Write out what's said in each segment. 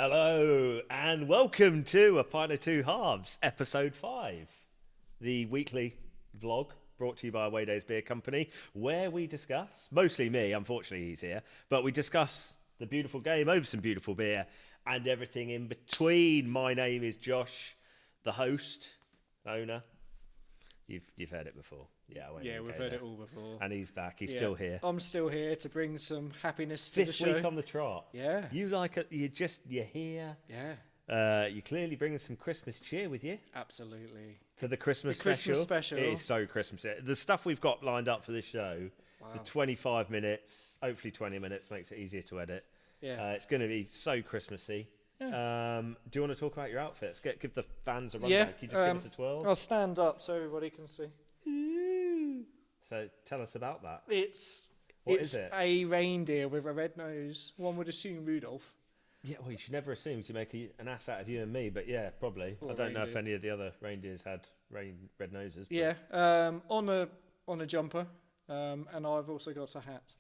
Hello and welcome to A Pint or Two Halves, episode 5, the weekly vlog brought to you by Away Days Beer Company, where we discuss, mostly me, unfortunately he's here, but we discuss the beautiful game over some beautiful beer and everything in between. My name is Josh, the host, owner. You've heard it before. Yeah, we've heard it all before. And he's back. He's still here. I'm still here to bring some happiness to the Fifth show. week on the trot. Yeah. You like it. You're here. Yeah. You're clearly bringing some Christmas cheer with you. Absolutely. For the Christmas special. Christmas special. It is so Christmassy. The stuff we've got lined up for this show, the 25 minutes, hopefully 20 minutes, makes it easier to edit. Yeah. It's going to be so Christmassy. Yeah. Do you want to talk about your outfits? Give the fans a rundown. Can you just give us a twirl? I'll stand up so everybody can see. So tell us about that. It's is it? a reindeer with a red nose. One would assume Rudolph. Yeah, well, you should never assume to make an ass out of you and me, but yeah, probably. Or I don't know if reindeer. any of the other reindeers had red noses. But Yeah. On a jumper. And I've also got a hat.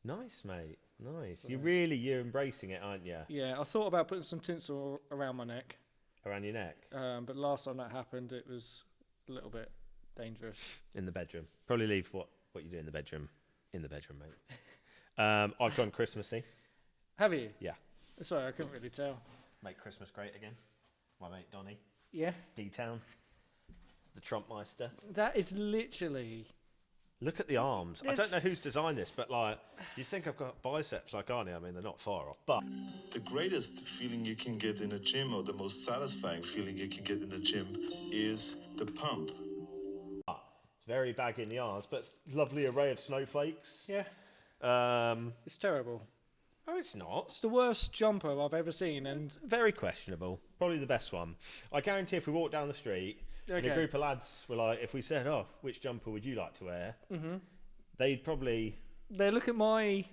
Nice, mate. Nice. So- You're embracing it, aren't you? Yeah. I thought about putting some tinsel around my neck. Around your neck. But last time that happened, it was a little bit dangerous. In the bedroom. Probably leave what you do in the bedroom, mate. I've gone Christmassy. Have you? Yeah. Sorry, I couldn't really tell. Make Christmas great again. My mate Donny. Yeah. D-Town. The Trumpmeister. That is literally... Look at the arms. I don't know who's designed this, but like, you think I've got biceps like Arnie. I mean, they're not far off. But The greatest feeling you can get in a gym, or the most satisfying feeling you can get in a gym, is the pump. it's very baggy in the arms, but it's a lovely array of snowflakes. Yeah. It's terrible. Oh, it's not. It's the worst jumper I've ever seen, and Very questionable. Probably the best one. I guarantee if we walked down the street and a Okay. group of lads were like, if we said, oh, which jumper would you like to wear? They'd probably... they look at my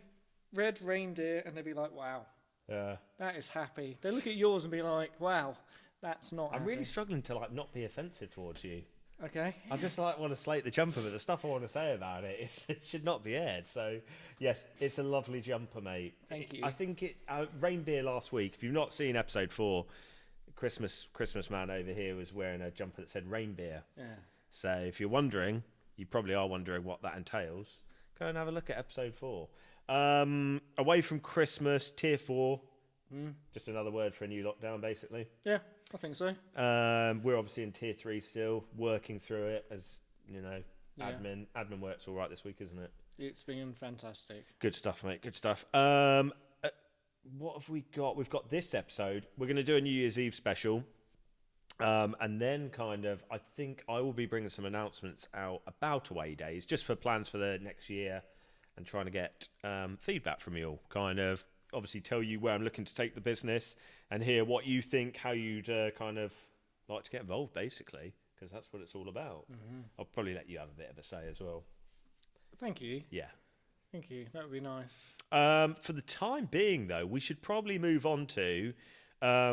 red reindeer and they'd be like, wow, Uh, that is happy. They look at yours and be like, wow, that's not I'm happy. really struggling to like not be offensive towards you. Okay. I just like want to slate the jumper, but the stuff I want to say about it should not be aired. So, yes, it's a lovely jumper, mate. Thank you. I think Rain Beer last week. If you've not seen episode 4, Christmas man over here was wearing a jumper that said Rain Beer. Yeah. So if you're wondering, you probably are wondering what that entails. Go and have a look at episode 4. Away from Christmas, tier 4. Just another word for a new lockdown, basically. Yeah, I think so. We're obviously in tier 3 still, working through it as, you know, Yeah. admin work's all right this week, isn't it? It's been fantastic. Good stuff, mate. Good stuff. What have we got? We've got this episode. We're going to do a New Year's Eve special. And then I think I will be bringing some announcements out about Away Days, just for plans for the next year and trying to get feedback from you all. Obviously tell you where I'm looking to take the business and hear what you think, how you'd like to get involved, basically, because that's what it's all about. I'll probably let you have a bit of a say as well. Thank you. Yeah. Thank you. That would be nice. For the time being, though, we should probably move on to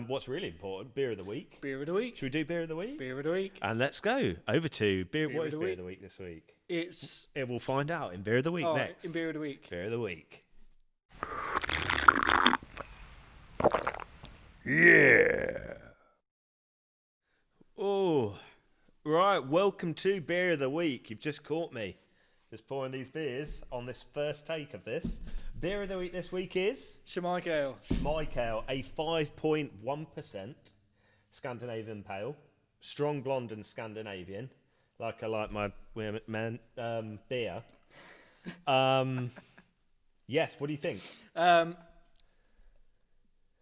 what's really important, Beer of the Week. Beer of the week. Should we do Beer of the Week? Beer of the week. And let's go over to Beer. Beer What of is the Beer Week. of the Week this week? It's... We'll find out in Beer of the Week next. in Beer of the week. Beer of the Week. Yeah. Oh, right. Welcome to Beer of the Week. You've just caught me. Just pouring these beers on this first take of this. Beer of the Week this week is Shemai Gale. Schmeichel, a 5.1% Scandinavian pale. Strong blonde and Scandinavian. Like I like my women, beer. Yes, what do you think?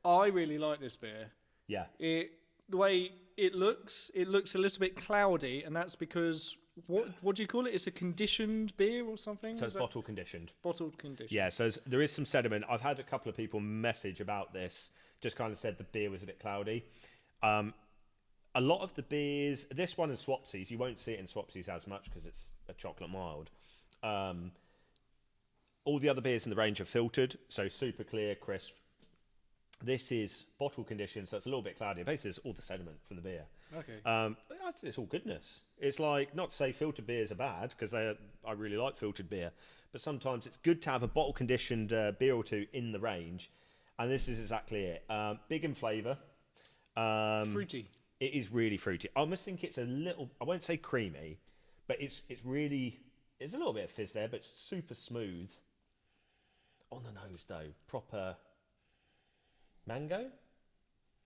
I really like this beer. Yeah. The way it looks a little bit cloudy, and that's because what do you call it? It's a conditioned beer or something? So Is it's that bottle conditioned. bottled conditioned. Yeah, so there is some sediment. I've had a couple of people message about this, just kind of said the beer was a bit cloudy. A lot of the beers, this one in Swapsies, you won't see it in Swapsies as much because it's a chocolate mild. All the other beers in the range are filtered, so super clear, crisp. This is bottle conditioned, so it's a little bit cloudy. Basically, it's all the sediment from the beer. Okay. I think it's all goodness. It's like, not to say filtered beers are bad, because I really like filtered beer, but sometimes it's good to have a bottle conditioned beer or two in the range. and this is exactly it. Big in flavour. Fruity. It is really fruity. I almost think it's a little. I won't say creamy, but it's really. There's a little bit of fizz there, but it's super smooth. On the nose, though, proper mango.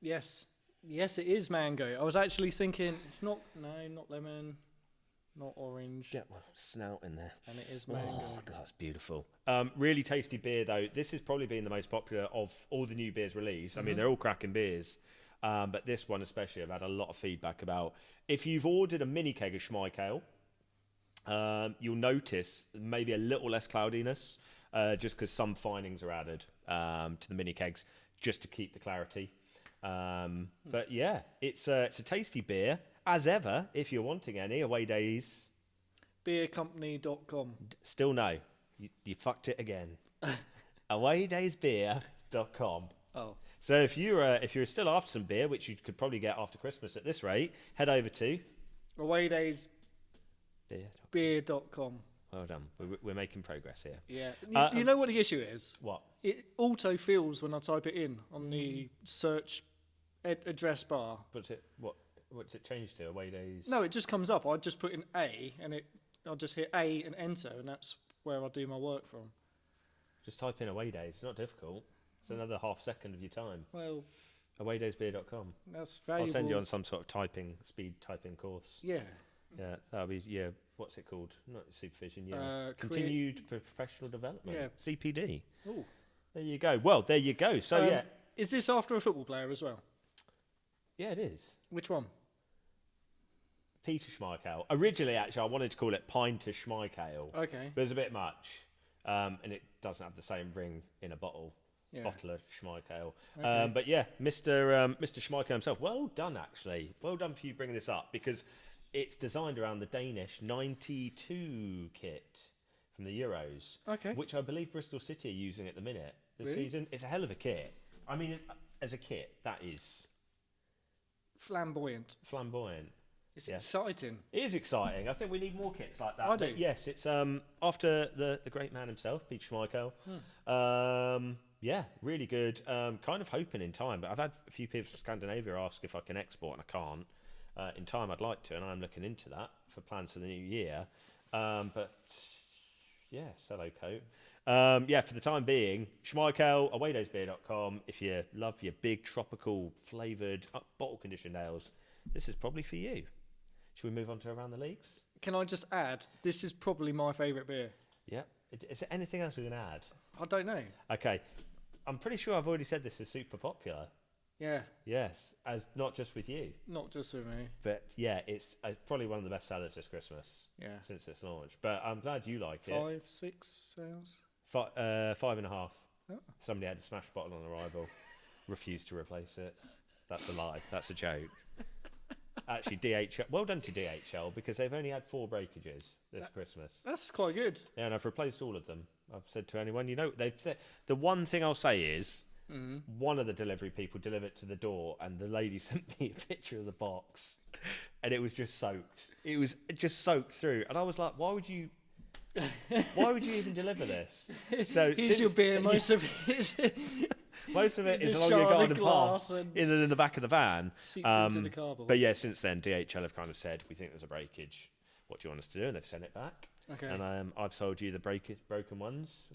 Yes. Yes, it is mango. I was actually thinking it's not. No, not lemon, not orange. Get my snout in there. And it is mango. Oh, that's beautiful. Really tasty beer, though. This has probably been the most popular of all the new beers released. I mean, they're all cracking beers. But this one especially, I've had a lot of feedback about. If you've ordered a mini keg of Schmeickel, you'll notice maybe a little less cloudiness, just because some finings are added to the mini kegs, just to keep the clarity. But yeah, it's a tasty beer. As ever, if you're wanting any, Away Days. Beercompany.com. Still no. You fucked it again. Awaydaysbeer.com. Oh. So if you're still after some beer, which you could probably get after Christmas at this rate, head over to Awaydaysbeer.com. Well done. We're making progress here. Yeah. You know what the issue is? What? It auto-fills when I type it in on the search address bar. What's it changed to? Away Days? No, it just comes up. I just put in A, and I'll just hit A and enter, and that's where I do my work from. Just type in Away Days. It's not difficult. It's another half second of your time. Well, Awaydaysbeer.com. that's valuable. I'll send you on some sort of speed typing course. Yeah. Yeah, that'll be, what's it called? Not supervision, Continued Professional Development. Yeah. CPD. Ooh. There you go. Well, there you go. So, Is this after a football player as well? Yeah, it is. Which one? Peter Schmeichel. Originally, actually, I wanted to call it Pint to Schmeichel. Okay. But it's a bit much. And it doesn't have the same ring in a bottle. Yeah. Bottle of Schmeichel. Okay. But yeah, Mr. Schmeichel himself. Well done, actually. Well done for you bringing this up, because it's designed around the Danish 92 kit from the Euros. Okay. Which I believe Bristol City are using at the minute this Really? season. It's a hell of a kit. I mean, as a kit, that is Flamboyant. flamboyant. It's Yeah. exciting. It is exciting. I think we need more kits like that. I But do. yes, it's after the great man himself, Peter Schmeichel. Yeah, really good. Kind of hoping in time, but I've had a few people from Scandinavia ask if I can export, and I can't. In time, I'd like to, and I'm looking into that for plans for the new year. But yeah, hello coat. For the time being, Schmeichel, awaydaysbeer.com. If you love your big tropical flavoured bottle conditioned ales, this is probably for you. Should we move on to Around the Leagues? Can I just add, this is probably my favourite beer. Yeah. Is there anything else we can add? I don't know. Okay. I'm pretty sure I've already said this is super popular. Yeah, Yes, as not just with you, not just with me. but yeah, it's probably one of the best sellers this Christmas Yeah. since its launch. But I'm glad you like it. 5, 6 sales. 5.5. Oh. Somebody had a smash bottle on arrival, refused to replace it. That's a lie. That's a joke. Actually, DHL. Well done to DHL, because they've only had 4 breakages this Christmas. That's quite good. Yeah, and I've replaced all of them. I've said to anyone, they've said the one thing I'll say is one of the delivery people delivered to the door, and the lady sent me a picture of the box, and it was just soaked. It was just soaked through, and I was like, why would you even deliver this? So Here's your beer. Most of it is most of it is the along your shard of garden glass path, and in the back of the van. seeped into the cardboard. But yeah, since then DHL have kind of said, we think there's a breakage. What do you want us to do? And they've sent it back. Okay. And I've sold you the broken ones.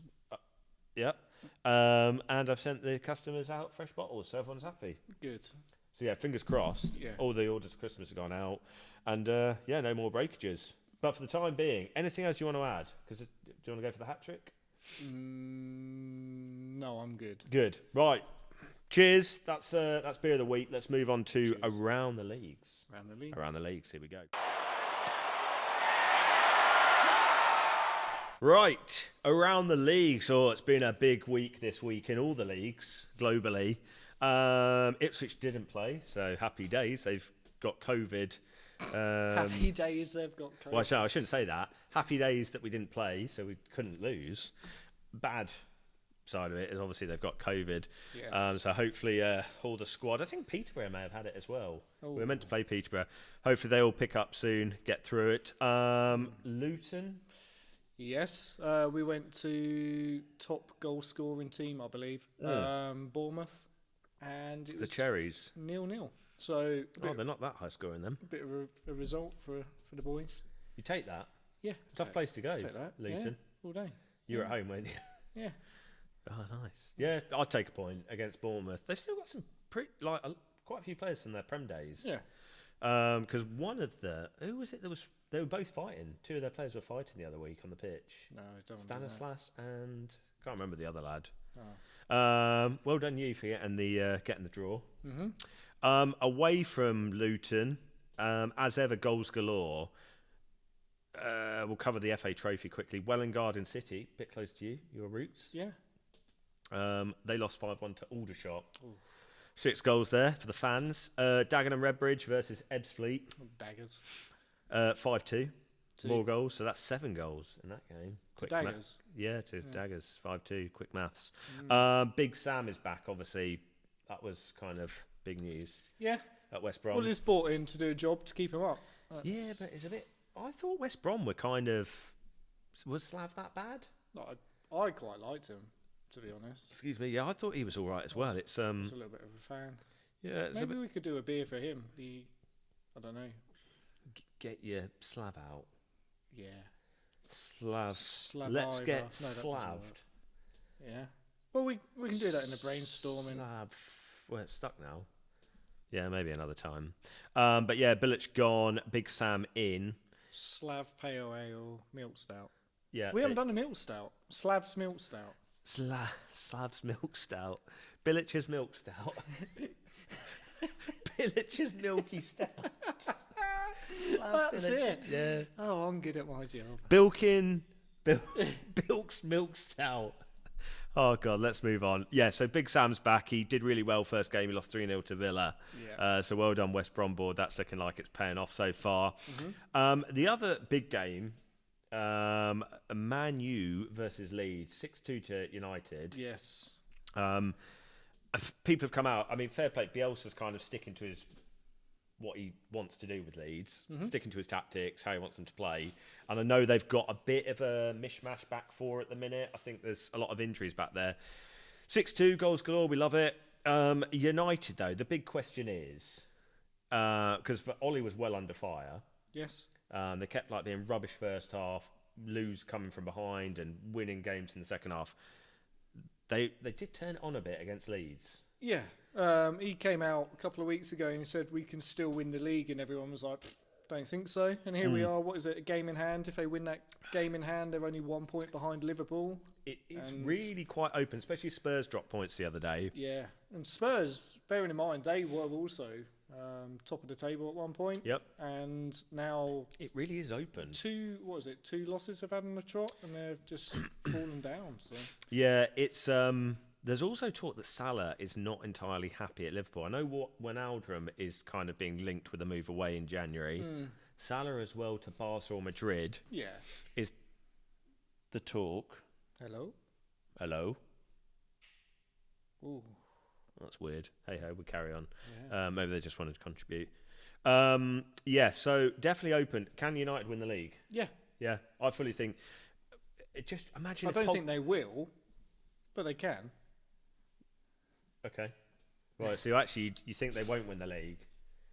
Yep. And I've sent the customers out fresh bottles, so everyone's happy. Good. So yeah, fingers crossed. Yeah. All the orders for Christmas have gone out, and no more breakages. But for the time being, anything else you want to add? Because do you want to go for the hat trick? No, I'm good. Good. Right. Cheers. That's beer of the week. Let's move on to Cheers. Around the Leagues. Around the leagues. Around the Leagues. Here we go. Right. Around the Leagues. Oh, it's been a big week this week in all the leagues globally. Ipswich didn't play, so happy days. They've got COVID. Happy days they've got COVID. Well, I shouldn't say that. Happy days that we didn't play, so we couldn't lose. Bad side of it is obviously they've got COVID. Yes. So hopefully all the squad, I think Peterborough may have had it as well. Oh. We were meant to play Peterborough. Hopefully they all pick up soon, get through it. Luton, Yes, we went to top goal scoring team, I believe, Bournemouth, and it The was Cherries. 0-0. So Oh, they're not that high scoring then. a bit of a result for the boys. You take that. Yeah, Tough place to go, take that. Luton. Yeah, all day. You were at home, weren't you? Yeah. Oh, nice. Yeah, I'd take a point against Bournemouth. They've still got some quite a few players from their Prem days. Yeah. Because one of who was it that was, they were both fighting. Two of their players were fighting the other week on the pitch. No, don't do Stanislas and can't remember the other lad. Oh. Well done you for getting the draw. Mm-hmm. Away from Luton, as ever, goals galore. We'll cover the FA Trophy quickly. Welwyn Garden City, bit close to you, your roots. Yeah. They lost 5-1 to Aldershot. Ooh. 6 goals there for the fans. Dagenham Redbridge versus Ebbsfleet. Daggers. 5-2. Two. More goals, so that's 7 goals in that game. To Daggers. To Daggers. 5-2. Quick maths. Big Sam is back, obviously. That was kind of big news Yeah. at West Brom. Well, he's brought in to do a job to keep him up. Yeah, but it's a bit... I thought West Brom were kind of... Was Slav that bad? I quite liked him, to be honest. Excuse me. Yeah, I thought he was all right as well. It's I was a little bit of a fan. Yeah, it's Maybe we could do a beer for him. I don't know. Get your Slav out. Yeah. Slav. Let's get No, that doesn't slaved. work. Yeah. Well, we can do that in the brainstorming. Slav. Well, it's stuck now. Yeah, maybe another time. But yeah, Bilic gone. Big Sam in. Slav Pale Ale Milk Stout. Yeah, We haven't done a milk stout. Slav's Milk Stout. Slav's milk stout. Bilic's milk stout. Bilic's milky stout. That's it. Yeah. Oh, I'm good at my job. Bilk's milk stout. Oh God, let's move on. Yeah, so Big Sam's back. He did really well first game. He lost 3-0 to Villa. Yeah. So well done, West Brom board. That's looking like it's paying off so far. The other big game, Man U versus Leeds, 6-2 to United. Yes. People have come out. I mean, fair play. Bielsa's kind of sticking to what he wants to do with Leeds, sticking to his tactics, how he wants them to play. And I know they've got a bit of a mishmash back four at the minute. I think there's a lot of injuries back there. 6-2, goals galore, we love it. United, though, the big question is, because Ollie was well under fire. Yes. They kept being rubbish first half, lose coming from behind and winning games in the second half. They did turn it on a bit against Leeds. Yeah. He came out a couple of weeks ago and he said we can still win the league, and everyone was like, don't think so. And here we are. What is it? A game in hand. If they win that game in hand, they're only 1 point behind Liverpool. It's really quite open, especially Spurs dropped points the other day. Yeah. And Spurs, bearing in mind, they were also top of the table at one point. Yep. And now It really is open. two losses have had on the trot, and they've just fallen down. So Yeah, it's there's also talk that Salah is not entirely happy at Liverpool. I know when Aldrum is kind of being linked with a move away in January. Salah as well to Barca or Madrid yeah. is the talk. Hello. Ooh. That's weird. Hey ho, we carry on. Yeah. Maybe they just wanted to contribute. Yeah, so definitely open. Can United win the league? Yeah. Yeah, I fully think. Just imagine. I don't think they will, but they can. Okay. Right. So you think they won't win the league?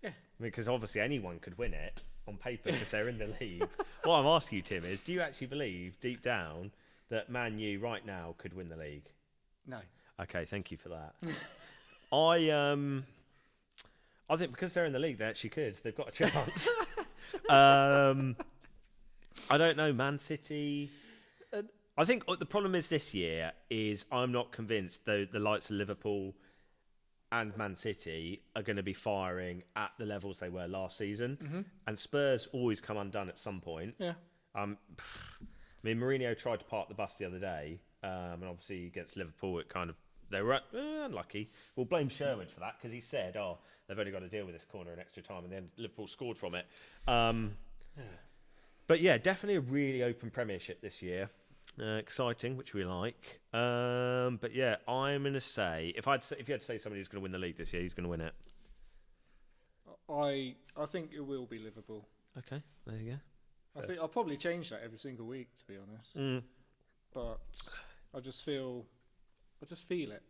Yeah. I mean, because obviously anyone could win it on paper because they're in the league. What I'm asking you, Tim, is do you actually believe deep down that Man U right now could win the league? No. Okay, thank you for that. I think because they're in the league, they actually could. They've got a chance. I don't know, Man City. I think the problem is this year is I'm not convinced the likes of Liverpool and Man City are going to be firing at the levels they were last season. And Spurs always come undone at some point. Yeah. I mean, Mourinho tried to park the bus the other day, and obviously against Liverpool, they were unlucky. We'll blame Sherwood for that because he said, they've only got to deal with this corner in extra time, and then Liverpool scored from it. But yeah, definitely a really open Premiership this year. Exciting, which we like. But yeah, I'm going to say, if you had to say somebody who's going to win the league this year, who's going to win it? I think it will be Liverpool. Okay, there you go. I think I'll probably change that every single week, to be honest. But I just feel it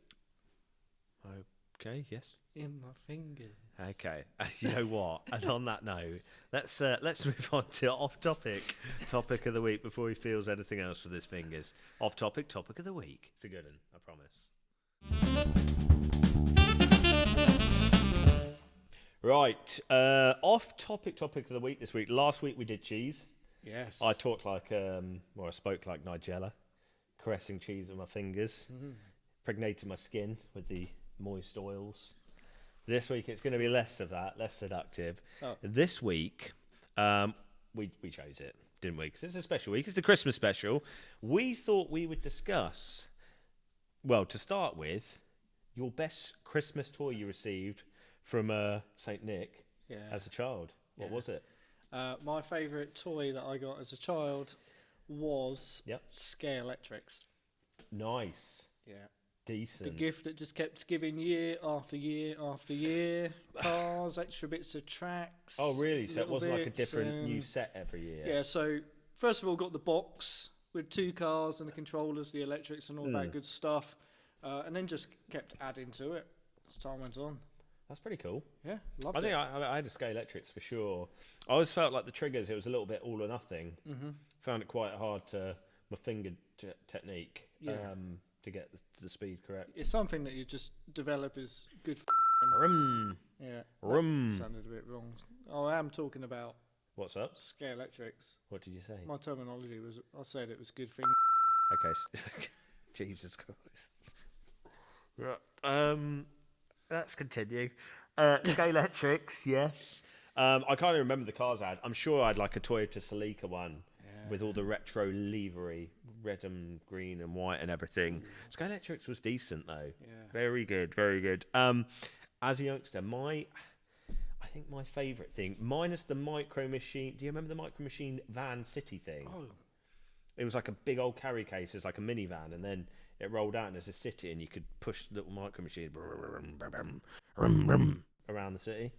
Okay, yes. in my fingers. Okay, you know what? And on that note, let's move on to topic of the week before he feels anything else with his fingers. Topic of the week. It's a good one, I promise. Right, topic of the week this week. Last week we did cheese. Yes. I talked like, I spoke like Nigella, caressing cheese with my fingers, impregnated my skin with the moist oils. This week it's going to be less of that, less seductive. Oh. This week, we chose it, didn't we? Because it's a special week. It's the Christmas special. We thought we would discuss, well, to start with, your best Christmas toy you received from St. Nick as a child. What was it? My favourite toy that I got as a child was Scare Electrics. Nice. Yeah. Decent. The gift that just kept giving year after year after year. Cars, extra bits of tracks. Oh, really? So it wasn't like a different and new set every year? Yeah, so first of all, got the box with 2 cars and the controllers, the electrics and all that good stuff. And then just kept adding to it as time went on. That's pretty cool. Yeah, loved I it. think I had a Scale Electrics for sure. I always felt like the triggers, it was a little bit all or nothing. Found it quite hard my finger technique to get the speed correct. It's something that you just develop is good. Rum. Yeah. Rum. Sounded a bit wrong. Oh, I am talking about What's up? Scare Electrics. What did you say? My terminology was, I said it was good thing. Okay. Jesus Christ. Right. Let's continue. Scale Electrics, yes. I can't even remember the cars I had. I'm sure I had like a Toyota Celica one with all the retro livery, red and green and white and everything. Scale Electrics was decent though. Yeah. Very good, very good. As a youngster, I think my favourite thing, minus the Micro Machine. Do you remember the Micro Machine Van City thing? Oh. It was like a big old carry case. It's like a minivan, and then it rolled out and there's a city, and you could push the little Micro Machine around the city.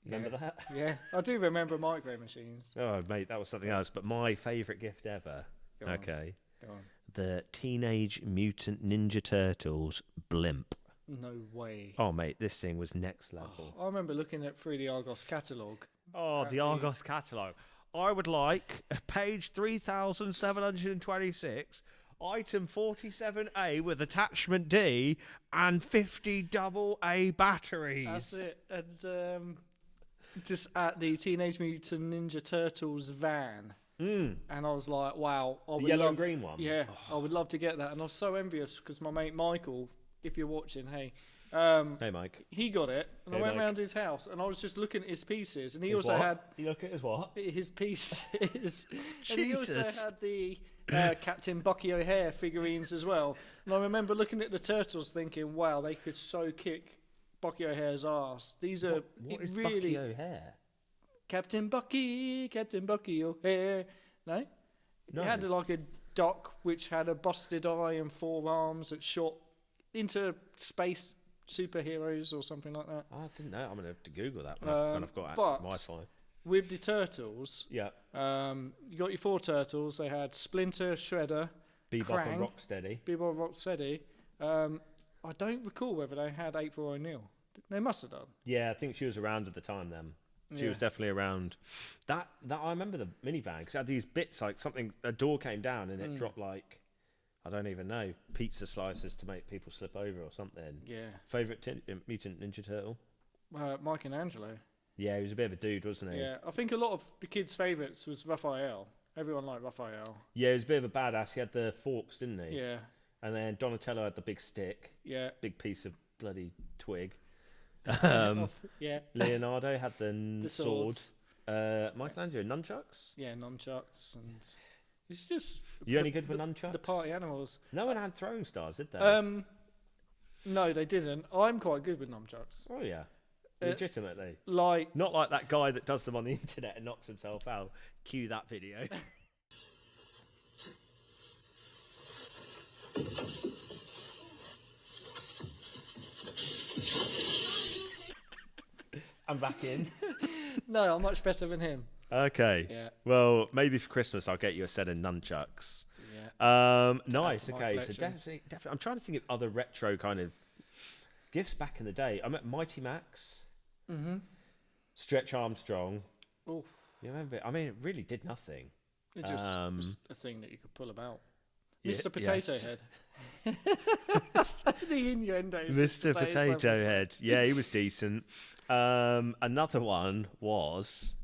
Remember that? Yeah, I do remember Micro Machines. Oh, mate, that was something else. But my favourite gift ever. Go on. Okay. Go on. The Teenage Mutant Ninja Turtles blimp. No way. Oh, mate, this thing was next level. I remember looking at through the Argos catalogue. Oh, the Argos catalogue. I would like page 3726, item 47A with attachment D and 50 AA batteries. That's it. And just at the Teenage Mutant Ninja Turtles van. And I was like, wow. The yellow and green one? Yeah, I would love to get that. And I was so envious because my mate Michael, if you're watching, hey. Hey, Mike. He got it. And Hey, I went Mike. around his house and I was just looking at his pieces. And he His also what? had You look at his what? his pieces. And he also Jesus. had the Captain Bucky O'Hare figurines as well. And I remember looking at the turtles thinking, wow, they could so kick Bucky O'Hare's ass. These are What is really Bucky O'Hare? Captain Bucky O'Hare. No? No. It had like a duck which had a busted eye and 4 arms that shot into space superheroes or something like that. I didn't know. I'm going to have to Google that when I've got but Wi-Fi. With the turtles, Yeah. you got your 4 turtles. They had Splinter, Shredder, Bebop Krang, and Rocksteady. Bebop, Rocksteady. I don't recall whether they had April O'Neil. They must have done. Yeah, I think she was around at the time then. She was definitely around. That I remember the minivan because it had these bits like a door came down and it dropped like, I don't even know, pizza slices to make people slip over or something. Yeah. Favourite Mutant Ninja Turtle? Michelangelo. Yeah, he was a bit of a dude, wasn't he? Yeah, I think a lot of the kids' favourites was Raphael. Everyone liked Raphael. Yeah, he was a bit of a badass. He had the forks, didn't he? Yeah. And then Donatello had the big stick. Yeah. Big piece of bloody twig. Yeah. Leonardo had the sword. swords. Michelangelo, nunchucks? Yeah, nunchucks. And it's just... You only good for nunchucks? The party animals. No one had throwing stars, did they? No, they didn't. I'm quite good with nunchucks. Oh, yeah. Legitimately. Like... Not like that guy that does them on the internet and knocks himself out. Cue that video. I'm back in. No, I'm much better than him. Okay. Yeah. Well, maybe for Christmas I'll get you a set of nunchucks. Yeah. Nice. to my Okay. So collection. definitely. I'm trying to think of other retro kind of gifts back in the day. I met Mighty Max, Mm-hmm. Stretch Armstrong. Oh, You remember? I mean, it really did nothing. it just was a thing that you could pull about. Yeah, Mr. Potato yes. Head. The innuendos. Mr. Potato Head. Yeah, he was decent. Another one was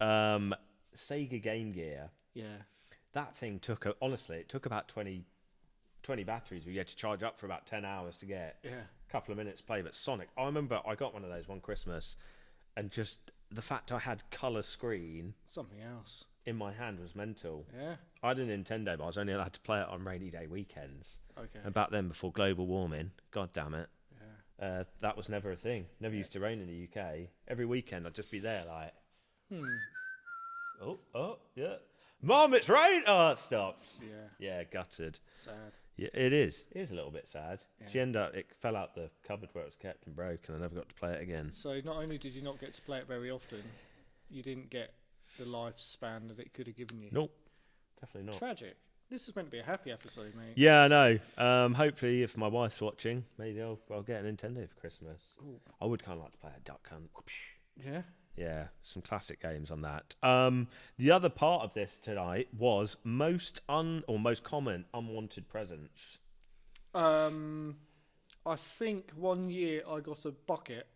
Sega Game Gear. Yeah. That thing took, honestly, it took about 20 batteries. You had to charge up for about 10 hours to get Yeah. a couple of minutes play. But Sonic, I remember I got one of those one Christmas, and just the fact I had colour screen Something else. in my hand was mental. Yeah. I had a Nintendo, but I was only allowed to play it on rainy day weekends. Okay. And back then, before global warming, god damn it, Yeah. that was never a thing. Never used to rain in the UK. Every weekend, I'd just be there like, oh, yeah. Mom, it's rain! Oh, it stopped. Yeah. Yeah, gutted. Sad. Yeah, it is. It is a little bit sad. Yeah. She ended up, it fell out the cupboard where it was kept and broke, and I never got to play it again. So not only did you not get to play it very often, you didn't get the lifespan that it could have given you. Nope, definitely not. Tragic. This is meant to be a happy episode, mate. Yeah, I know. Hopefully, if my wife's watching, maybe I'll get a Nintendo for Christmas. Ooh. I would kind of like to play a Duck Hunt. Yeah. Yeah, some classic games on that. The other part of this tonight was most common unwanted presents. I think one year I got a bucket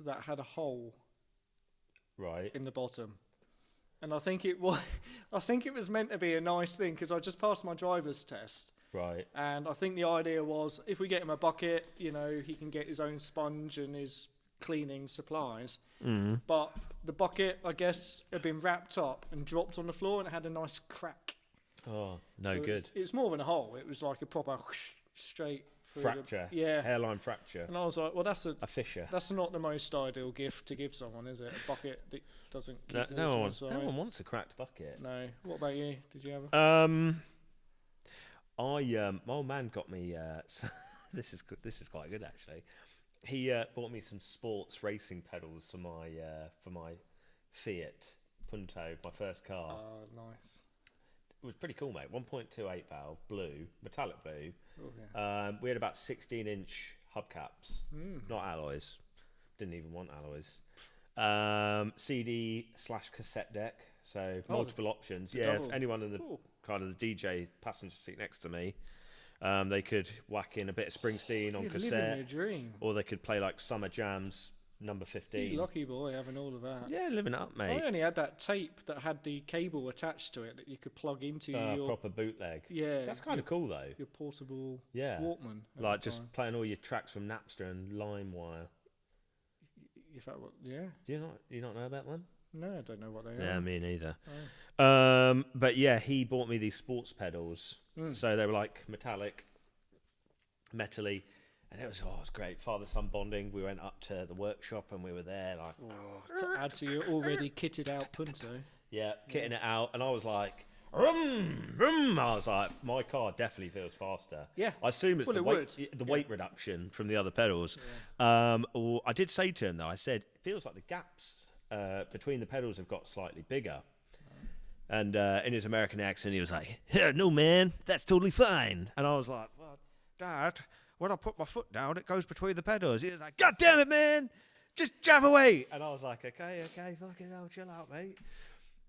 that had a hole Right. in the bottom, and I think it was meant to be a nice thing because I just passed my driver's test. Right. And I think the idea was if we get him a bucket, you know, he can get his own sponge and his cleaning supplies. Mm. But the bucket, I guess, had been wrapped up and dropped on the floor and it had a nice crack. Oh, no So good. It's more than a hole. It was like a proper whoosh, straight through Fracture. yeah. Hairline fracture. And I was like, well, that's fissure. that's not the most ideal gift to give someone, is it? A bucket that doesn't keep No water one inside. wants a cracked bucket. No. What about you? Did you have a... My old man got me. This is good. This is quite good actually. He bought me some sports racing pedals for my Fiat Punto, my first car. Oh, nice. It was pretty cool, mate. 1.28 valve, blue, metallic blue. Oh, yeah. We had about 16-inch hubcaps, not alloys. Didn't even want alloys. CD/cassette deck, so multiple options. Yeah, if double. anyone in the Cool. kind of the DJ passenger seat next to me, they could whack in a bit of Springsteen on You're living cassette, your dream. or they could play like Summer Jams number 15. You lucky boy having all of that. Yeah, living it up, mate. I only had that tape that had the cable attached to it that you could plug into your Proper bootleg. yeah. That's kind of cool though. your portable Yeah, Walkman. at like the just time. playing all your tracks from Napster and LimeWire. If that were, yeah. Do you not know about them? No, I don't know what they Yeah, are. me neither. Oh. But yeah, he bought me these sports pedals. Mm. So they were like metallic, metally, and it was great. Father-son bonding. We went up to the workshop and we were there like, To add to your already kitted out Punto. yeah, kitting it out, and I was like, rum, rum. I was like, my car definitely feels faster. Yeah. I assume it's Well, the it weight, would. the weight reduction from the other pedals. Or I did say to him though, I said, it feels like the gaps between the pedals have got slightly bigger. And in his American accent, he was like, no, man, that's totally fine. And I was like, well, Dad, when I put my foot down, it goes between the pedals. He was like, God damn it, man, just drive away. And I was like, okay, fucking hell, chill out, mate.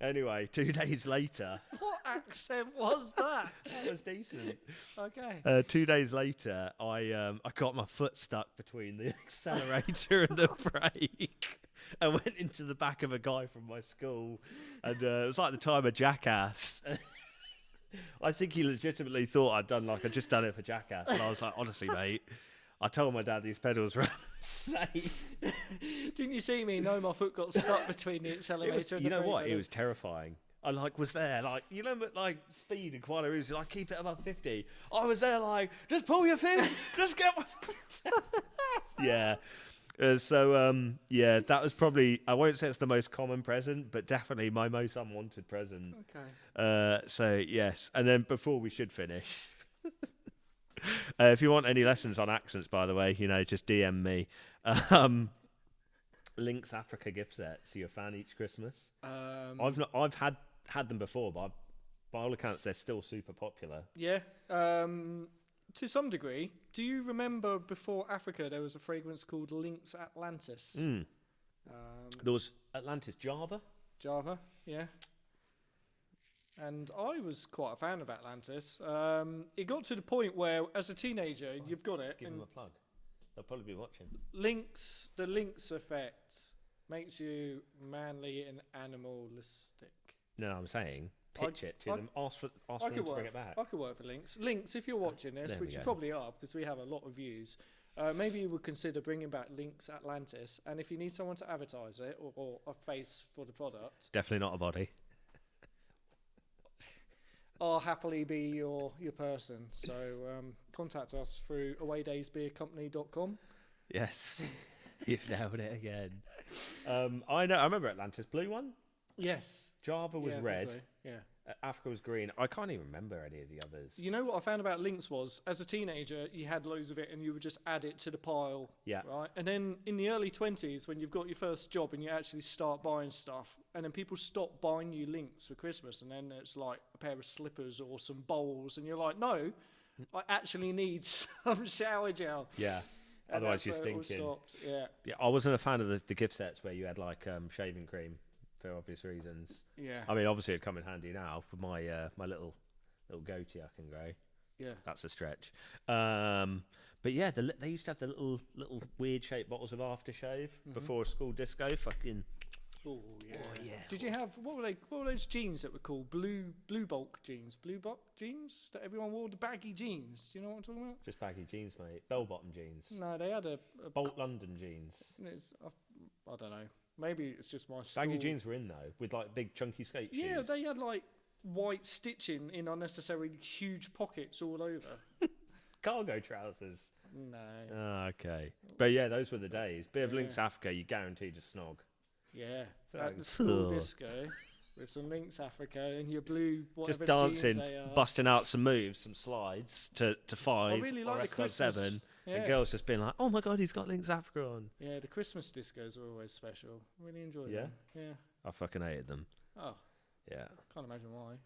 Anyway, 2 days later. What accent was that? That was decent. Okay. 2 days later, I got my foot stuck between the accelerator and the brake. I went into the back of a guy from my school, and it was like the time of Jackass. I think he legitimately thought I'd just done it for Jackass, and I was like, honestly, mate, I told my dad these pedals were unsafe. Didn't you see me? No, my foot got stuck between the accelerator and You the know brake what? pedal. It was terrifying. I was there, you know, speed and Kuala Lumpur, keep it above 50. I was there, just pull your fist, just get my. Yeah. Yeah, that was probably, I won't say it's the most common present, but definitely my most unwanted present. Okay. So yes, and then before we should finish, if you want any lessons on accents, by the way, just DM me. Lynx Africa gift sets? Are you a fan each Christmas? I've I've had them before, but by all accounts, they're still super popular. Yeah. To some degree. Do you remember before Africa there was a fragrance called Lynx Atlantis? There was Atlantis Java. Java, yeah. And I was quite a fan of Atlantis. It got to the point where, as a teenager, you've got it. Give and them a plug. They'll probably be watching. the Lynx effect makes you manly and animalistic. No, I'm saying pitch it to them. Ask for I them could to work. bring it back. I could work for Lynx. Lynx, if you're watching this, There we which you go. probably are, because we have a lot of views, maybe you would consider bringing back Lynx Atlantis. And if you need someone to advertise it or a face for the product, Definitely not a body. I'll happily be your person. So contact us through awaydaysbeercompany.com. Yes, you've nailed it again. I know. I remember Atlantis blue one. Yes. Java was Yeah, I think red. so, yeah. Africa was green. I can't even remember any of the others. You know what I found about Lynx was, as a teenager, you had loads of it and you would just add it to the pile. Yeah. Right. And then in the early 20s, when you've got your first job and you actually start buying stuff, and then people stop buying you Lynx for Christmas, and then it's like a pair of slippers or some bowls, and you're like, no, I actually need some shower gel. Yeah. And Otherwise, that's you're where it all stinking. stopped. Yeah. Yeah, I wasn't a fan of the gift sets where you had like shaving cream for obvious reasons. Yeah. I mean, obviously it'd come in handy now for my my little goatee I can grow. Yeah. That's a stretch. But yeah, they used to have the little weird shaped bottles of aftershave before a school disco. Fucking. Oh yeah. Oh, yeah. Did you have what were those jeans that were called blue bulk jeans? Blue bulk jeans that everyone wore, the baggy jeans. Do you know what I'm talking about? Just baggy jeans, mate. Bell bottom jeans. No, they had a Bolt London jeans. I don't know. Maybe it's just my Baggy school. jeans were in though, with like big chunky skate shoes. Yeah, they had like white stitching in unnecessarily huge pockets all over. Cargo trousers. No. Oh, okay. But yeah, those were the days. Bit of Yeah. Lynx Africa, you guaranteed to snog. Yeah. Like, At the school ugh. disco with some Lynx Africa and your blue Just whatever dancing, jeans they are. busting out some moves, some slides to five. I really like the rest of Christmas. 7. Yeah. And girls just being like, "Oh my god, he's got Lynx Africa on." Yeah, the Christmas discos are always special. Really enjoy Yeah? them. Yeah. I fucking hated them. Oh, Yeah. can't imagine why.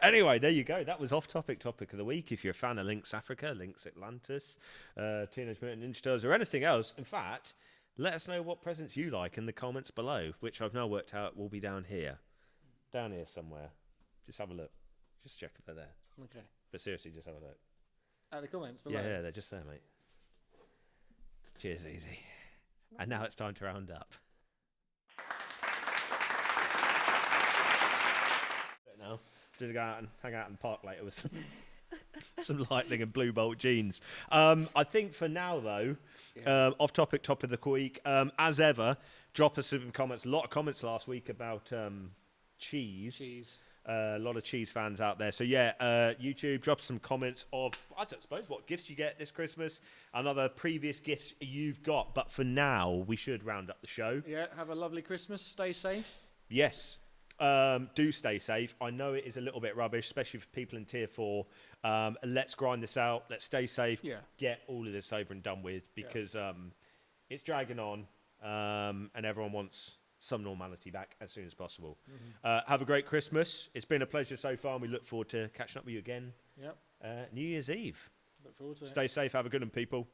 Anyway, there you go. That was off-topic topic of the week. If you're a fan of Lynx Africa, Lynx Atlantis, Teenage Mutant Ninja Turtles, or anything else, in fact, let us know what presents you like in the comments below, which I've now worked out will be down here. Down here somewhere. Just have a look. Just check if they're there. Okay. But seriously, just have a look. At the comments below. Yeah, they're just there, mate. Cheers, easy. And now it's time to round up. Now, to go out and hang out in the park later with some lightning and blue bolt jeans. I think for now, though, top of the week, as ever, drop us some comments. A lot of comments last week about cheese. A lot of cheese fans out there. So yeah, YouTube, drop some comments of, I don't suppose, what gifts you get this Christmas and other previous gifts you've got. But for now, we should round up the show. Yeah, have a lovely Christmas. Stay safe. Yes. Do stay safe. I know it is a little bit rubbish, especially for people in tier 4. Let's grind this out. Let's stay safe. Yeah. Get all of this over and done with because it's dragging on and everyone wants some normality back as soon as possible. Have a great Christmas. It's been a pleasure so far and we look forward to catching up with you again Yep. New Year's Eve. Look forward to it. Stay safe. Have a good one, people.